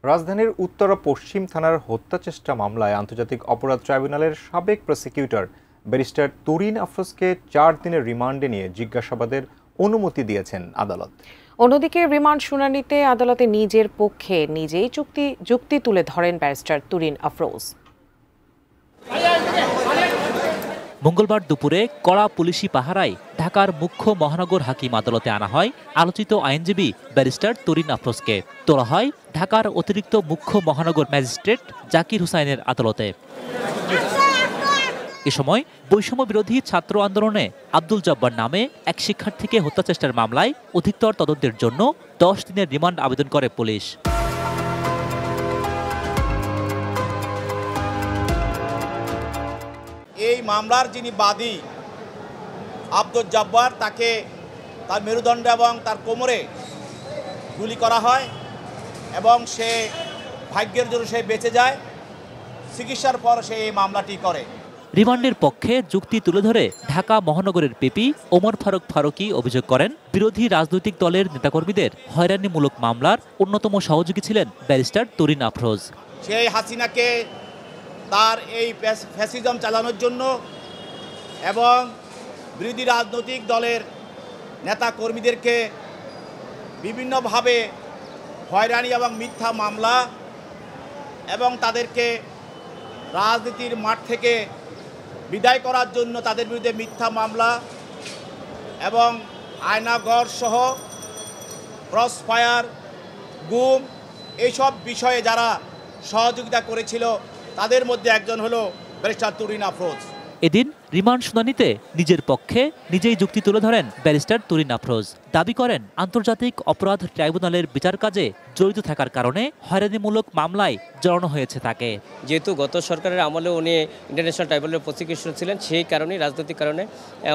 রাজধানীর উত্তর ও পশ্চিম থানার হত্যাচেষ্টা মামলায় আন্তর্জাতিক অপরাধ ট্রাইব্যুনালের সাবেক প্রসিকিউটর ব্যারিস্টার তুরিন আফরোজকে 4 দিনের রিমান্ডে নিয়ে জিজ্ঞাসাবাদের অনুমতি দিয়েছেন আদালত। অন্যদিকে রিমান্ড শুনানিতে আদালতে নিজের পক্ষে নিজেই যুক্তি তুলে ধরেন ব্যারিস্টার তুরিন আফরোজ। মঙ্গলবার দুপুরে কড়া পুলিশি পাহারায় ঢাকার মুখ্য মহানগর হাকিম আদালতে আনা হয় আলোচিত আইনজীবী ব্যারিস্টার তুরিন আফরোজকে। তোলা হয় ঢাকার অতিরিক্ত মুখ্য মহানগর ম্যাজিস্ট্রেট জাকির হুসাইনের আদালতে। এ সময় বৈষম্য বিরোধী ছাত্র আন্দোলনে আব্দুল জব্বার নামে এক শিক্ষার্থীকে হত্যাচেষ্টার মামলায় অধিকতর তদন্তের জন্য 10 দিনের রিমান্ড আবেদন করে পুলিশ। এই মামলার যিনি বাদী আব্দুল জব্বার, তাকে তার মেরুদণ্ড এবং তার কোমরে গুলি করা হয় এবং সে ভাগ্যের জন্য সে বেঁচে যায়। চিকিৎসার পর সে এই মামলাটি করে। রিমান্ডের পক্ষে যুক্তি তুলে ধরে ঢাকা মহানগরের পিপি ওমর ফারুক ফারুকী অভিযোগ করেন, বিরোধী রাজনৈতিক দলের নেতাকর্মীদের হয়রানিমূলক মামলার অন্যতম সহযোগী ছিলেন ব্যারিস্টার তুরিন আফরোজ। সেই হাসিনাকে তার এই ফ্যাসিজম চালানোর জন্য এবং বিরোধী রাজনৈতিক দলের নেতাকর্মীদেরকে বিভিন্নভাবে হয়রানি এবং মিথ্যা মামলা এবং তাদেরকে রাজনীতির মাঠ থেকে বিদায় করার জন্য তাদের বিরুদ্ধে মিথ্যা মামলা এবং আয়নাঘর সহ ক্রস ফায়ার, গুম, এইসব বিষয়ে যারা সহযোগিতা করেছিল তাদের মধ্যে একজন হলো ব্যারিস্টার তুরিন আফরোজ। এদিন রিমান্ড শুনানিতে নিজের পক্ষে নিজেই যুক্তি তুলে ধরেন ব্যারিস্টার তুরিন আফরোজ। দাবি করেন আন্তর্জাতিক অপরাধ ট্রাইব্যুনালের বিচার কাজে জড়িত থাকার কারণে হয়রানিমূলক মামলায় জড়ানো হয়েছে তাকে। যেহেতু গত সরকারের আমলে উনি ইন্টারন্যাশনাল ট্রাইব্যুনালের প্রসিকিউশন ছিলেন, সেই কারণে রাজনৈতিক কারণে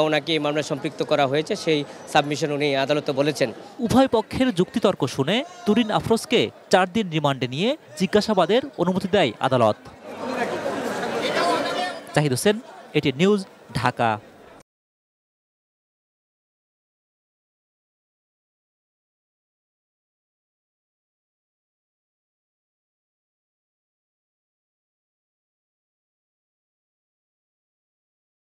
ওনাকে এই মামলায় সম্পৃক্ত করা হয়েছে, সেই সাবমিশন উনি আদালতে বলেছেন। উভয় পক্ষের যুক্তিতর্ক শুনে তুরিন আফরোজকে 4 দিন রিমান্ডে নিয়ে জিজ্ঞাসাবাদের অনুমতি দেয় আদালত। জাহিদ হোসেন, এটি নিউজ, ঢাকা।